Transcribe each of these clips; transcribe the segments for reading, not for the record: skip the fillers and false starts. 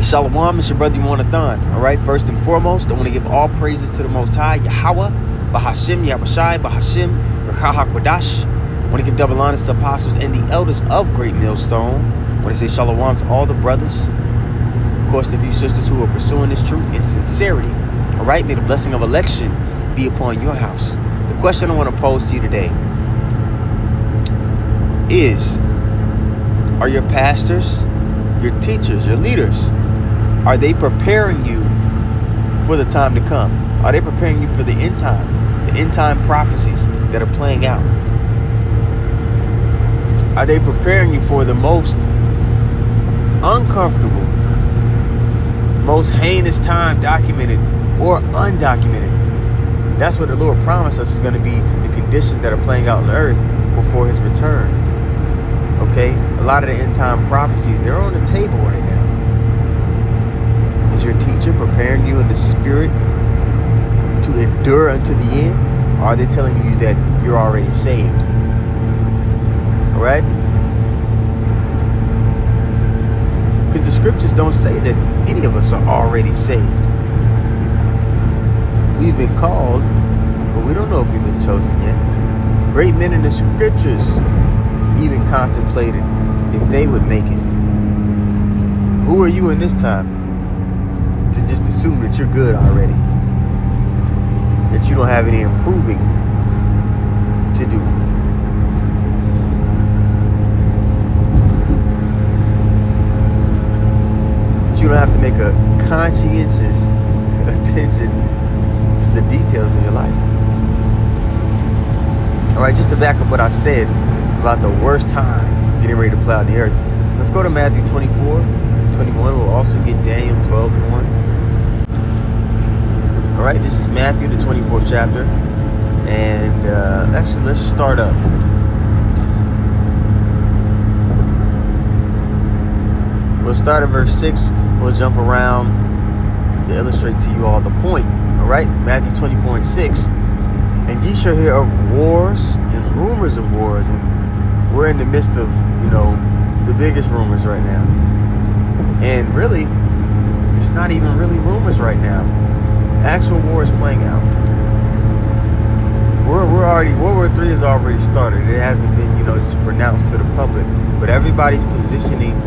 Hey, Shalom, it's your brother Yonathan. All right, first and foremost, I want to give all praises to the Most High, Yahweh, Bahashim, Yahushai, Bahashim, Rekha HaKodash. I want to give double honors to the apostles and the elders of Great Millstone. I want to say Shalom to all the brothers, of course, the few sisters who are pursuing this truth in sincerity. All right, may the blessing of election be upon your house. The question I want to pose to you today is, are your pastors, your teachers, your leaders, are they preparing you for the time to come? Are they preparing you for the end time prophecies that are playing out? Are they preparing you for the most uncomfortable, most heinous time, documented or undocumented? That's what the Lord promised us is going to be the conditions that are playing out on the earth before his return. Okay, a lot of the end time prophecies, they're on the table right now. Is your teacher preparing you in the spirit to endure unto the end? Or are they telling you that you're already saved? All right? Because the scriptures don't say that any of us are already saved. We've been called, but we don't know if we've been chosen yet. Great men in the scriptures even contemplated if they would make it. Who are you in this time to just assume that you're good already, that you don't have any improving to do? That you don't have to make a conscientious attention to the details of your life. All right, just to back up what I said about the worst time getting ready to play out in the earth, let's go to Matthew 24:21. We'll also get Daniel 12:1. All right, this is Matthew, the 24th chapter. And actually, let's start up. We'll start at verse 6. We'll jump around to illustrate to you all the point. All right, Matthew 24:6. And ye shall hear of wars and rumors of wars. And we're in the midst of, the biggest rumors right now. And really, it's not even really rumors right now. Actual war is playing out. We're already, World War III has already started. It hasn't been, just pronounced to the public. But everybody's positioning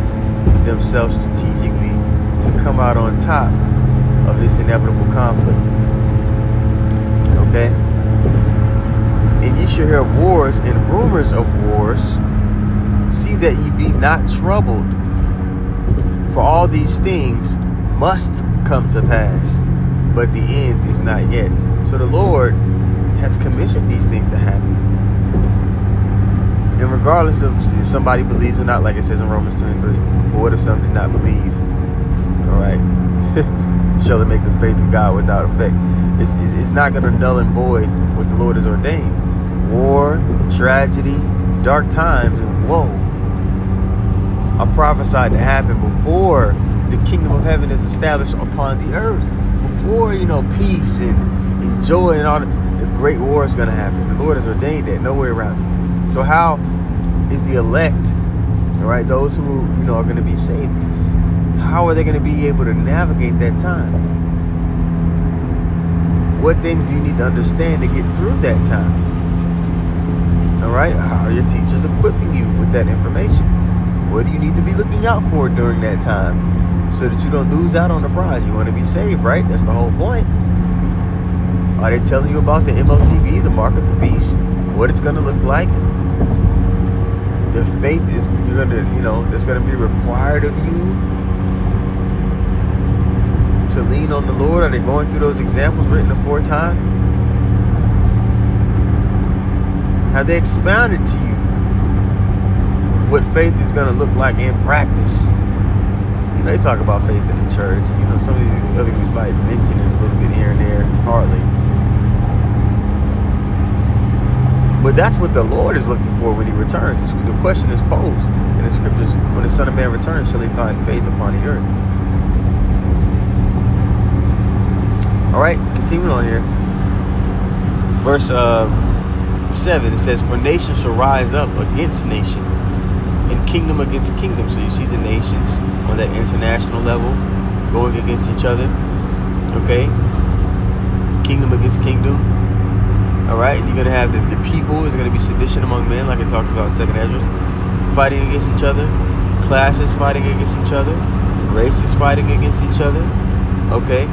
themselves strategically to come out on top of this inevitable conflict. Okay? And ye shall hear of wars and rumors of wars. See that ye be not troubled. For all these things must come to pass, but the end is not yet. So the Lord has commissioned these things to happen. And regardless of if somebody believes or not, like it says in Romans 3:3, but what if some did not believe? All right. Shall it make the faith of God without effect? It's not going to null and void what the Lord has ordained. War, tragedy, dark times, and woe are prophesied to happen before the kingdom of heaven is established upon the earth. Before, peace and joy and all the great war is going to happen. The Lord has ordained that, no way around it. So how is the elect, all right, those who, are going to be saved, how are they going to be able to navigate that time? What things do you need to understand to get through that time? All right, how are your teachers equipping you with that information? What do you need to be looking out for during that time so that you don't lose out on the prize? You want to be saved, right? That's the whole point. Are they telling you about the MOTB, the mark of the beast, what it's going to look like? The faith is that's going to be required of you to lean on the Lord. Are they going through those examples written aforetime? Have they expounded to you what faith is going to look like in practice? They talk about faith in the church. Some of these other groups might mention it a little bit here and there, hardly. But that's what the Lord is looking for when he returns. The question is posed in the scriptures: when the Son of Man returns, shall he find faith upon the earth? All right, continuing on here. Verse 7, it says, for nation shall rise up against nation, and kingdom against kingdom. So you see the nations on that international level going against each other. Okay? Kingdom against kingdom. Alright? And you're going to have the people is going to be sedition among men, like it talks about in 2nd Esdras, fighting against each other. Classes fighting against each other. Races fighting against each other. Okay?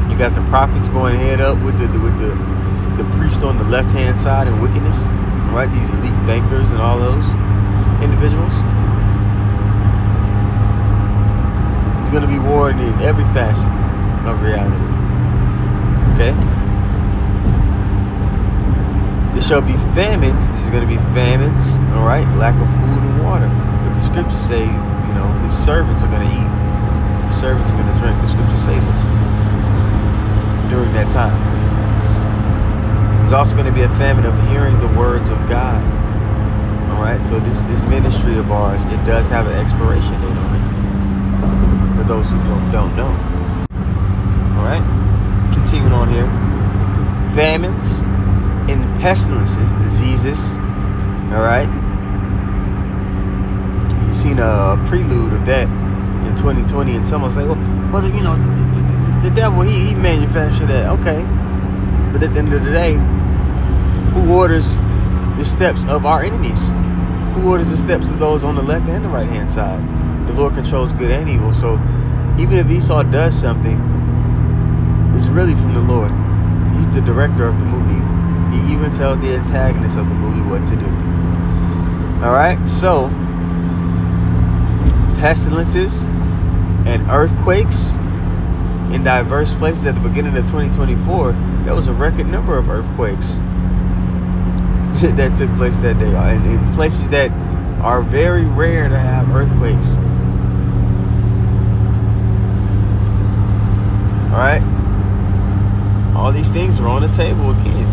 You got the prophets going head up with the priest on the left-hand side in wickedness. Right? These elite bankers and all those individuals. There's going to be war in every facet of reality. Okay? There shall be famines. There's going to be famines. Alright? Lack of food and water. But the scriptures say, you know, his servants are going to eat. His servants are going to drink. The scriptures say this during that time. There's also going to be a famine of hearing the words of God. Alright, so this ministry of ours, it does have an expiration date on it. For those who don't know. Alright, continuing on here. Famines and pestilences, diseases. Alright. You've seen a prelude of that in 2020, and someone say, well, you know, the devil, he manufactured that. Okay. But at the end of the day, who orders the steps of our enemies? Who orders the steps of those on the left and the right hand side? The Lord controls good and evil. So even if Esau does something, it's really from the Lord. He's the director of the movie. He even tells the antagonist of the movie what to do. Alright, so pestilences and earthquakes in diverse places. At the beginning of 2024, there was a record number of earthquakes that took place that day, and in places that are very rare to have earthquakes. Alright, all these things are on the table again.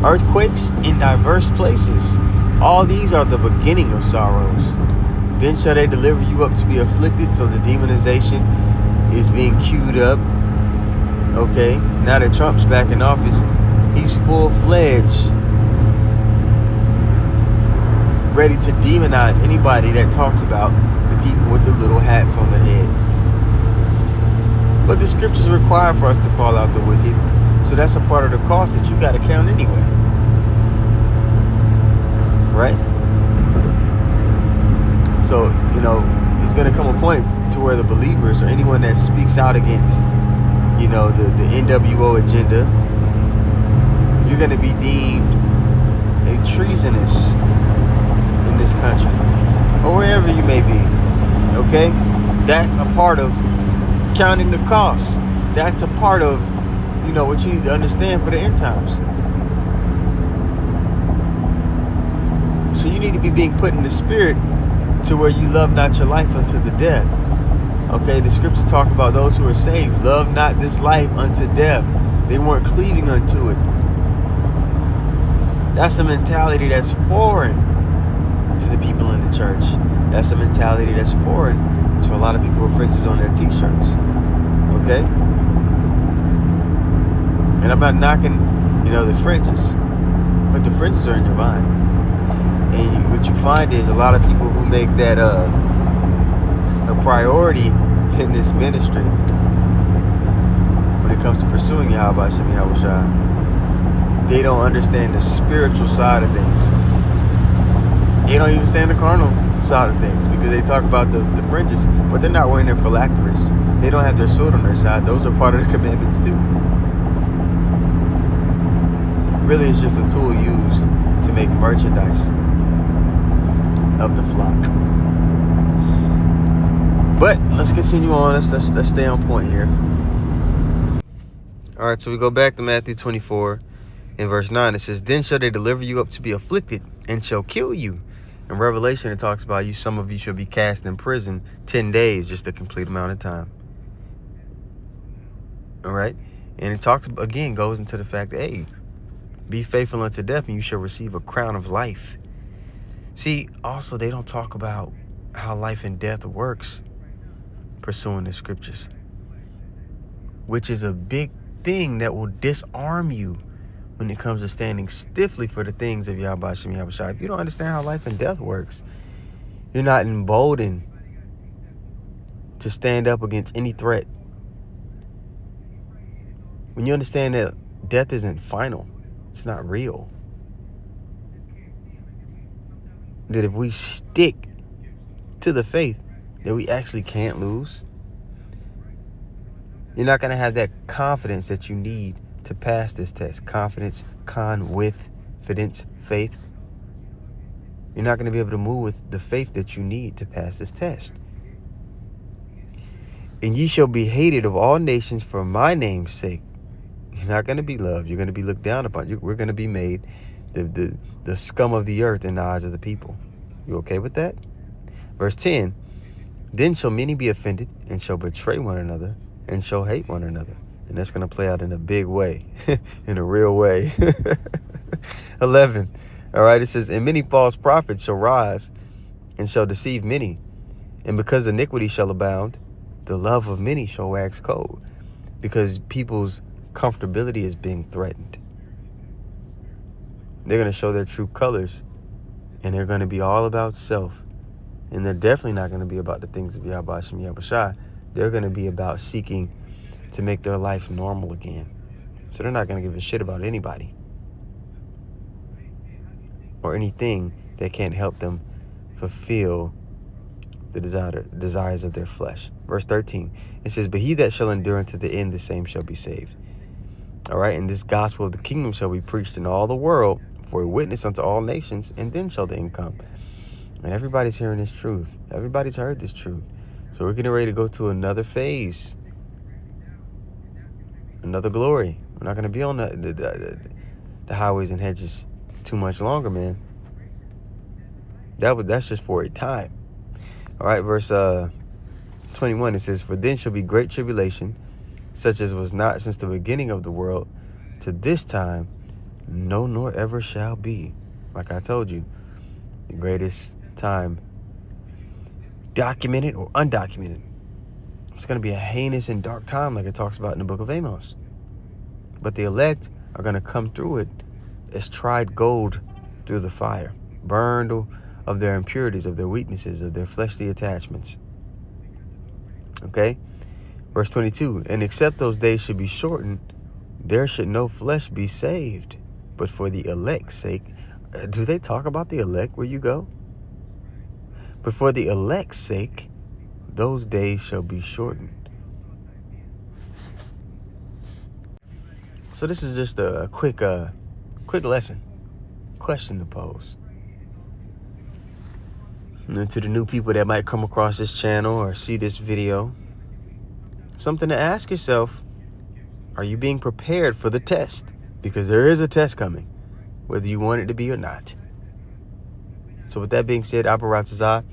Earthquakes in diverse places. All these are the beginning of sorrows. Then shall they deliver you up to be afflicted. So the demonization is being queued up. Okay, now that Trump's back in office, he's full-fledged ready to demonize anybody that talks about the people with the little hats on their head. But the scriptures require for us to call out the wicked. So that's a part of the cost that you got to count anyway. Right? So, you know, there's going to come a point to where the believers or anyone that speaks out against, you know, the NWO agenda, you're going to be deemed a treasonous in this country or wherever you may be. Okay? That's a part of counting the cost. That's a part of, you know, what you need to understand for the end times. So you need to be being put in the spirit to where you love not your life unto the death. Okay, the scriptures talk about those who are saved. Love not this life unto death. They weren't cleaving unto it. That's a mentality that's foreign to the people in the church. That's a mentality that's foreign to a lot of people with fringes on their t-shirts. Okay? And I'm not knocking, you know, the fringes, but the fringes are in your mind. And what you find is a lot of people who make that a priority in this ministry when it comes to pursuing Yahweh Shem Yahushua, they don't understand the spiritual side of things. They don't even understand the carnal side of things because they talk about the fringes, but they're not wearing their phylacteries. They don't have their sword on their side. Those are part of the commandments too. Really, it's just a tool used to make merchandise of the flock. But let's continue on. Let's stay on point here. All right, so we go back to Matthew 24 in verse 9. It says, "Then shall they deliver you up to be afflicted, and shall kill you." In Revelation, it talks about some of you shall be cast in prison 10 days, just a complete amount of time. All right, and it talks again, goes into the fact that, hey, be faithful unto death, and you shall receive a crown of life. See, also, they don't talk about how life and death works pursuing the scriptures, which is a big thing that will disarm you when it comes to standing stiffly for the things of Yahweh Shem Yahushua. If you don't understand how life and death works, you're not emboldened to stand up against any threat. When you understand that death isn't final, it's not real. That if we stick to the faith, that we actually can't lose. You're not going to have that confidence that you need to pass this test. Confidence, with fidence, faith. You're not going to be able to move with the faith that you need to pass this test. And ye shall be hated of all nations for my name's sake. You're not going to be loved. You're going to be looked down upon. We're going to be made the scum of the earth in the eyes of the people. You okay with that? Verse 10, then shall many be offended and shall betray one another and shall hate one another. And that's going to play out in a big way, in a real way. 11, all right, it says, and many false prophets shall rise and shall deceive many. And because iniquity shall abound, the love of many shall wax cold. Because people's comfortability is being threatened. They're going to show their true colors, and they're going to be all about self. And they're definitely not going to be about the things of Yahweh Shem Yahushua. They're going to be about seeking to make their life normal again. So they're not going to give a shit about anybody or anything that can't help them fulfill the desires of their flesh. Verse 13, it says, but he that shall endure unto the end, the same shall be saved. All right, and this gospel of the kingdom shall be preached in all the world for a witness unto all nations, and then shall the end come. And everybody's hearing this truth. Everybody's heard this truth. So we're getting ready to go to another phase, another glory. We're not going to be on the highways and hedges too much longer, man. That's just for a time. All right, verse 21, it says, for then shall be great tribulation, such as was not since the beginning of the world to this time, no, nor ever shall be. Like I told you, the greatest time, documented or undocumented. It's going to be a heinous and dark time, like it talks about in the book of Amos. But the elect are going to come through it as tried gold through the fire, burned of their impurities, of their weaknesses, of their fleshly attachments. Okay? Verse 22, and except those days should be shortened, there should no flesh be saved, but for the elect's sake. Do they talk about the elect where you go? But for the elect's sake, those days shall be shortened. So this is just a quick lesson, question to pose. And to the new people that might come across this channel or see this video, something to ask yourself, are you being prepared for the test? Because there is a test coming, whether you want it to be or not. So with that being said, Abaratazah,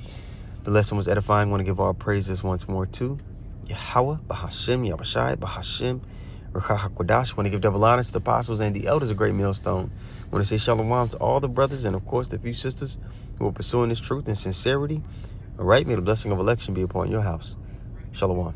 the lesson was edifying. I want to give all praises once more to Yahweh, Bahashem, Yahweh, Bahashem, Ruach HaKodesh. I want to give double honor to the apostles and the elders of Great Millstone. I want to say shalom to all the brothers and, of course, the few sisters who are pursuing this truth in sincerity. All right, may the blessing of election be upon your house. Shalom.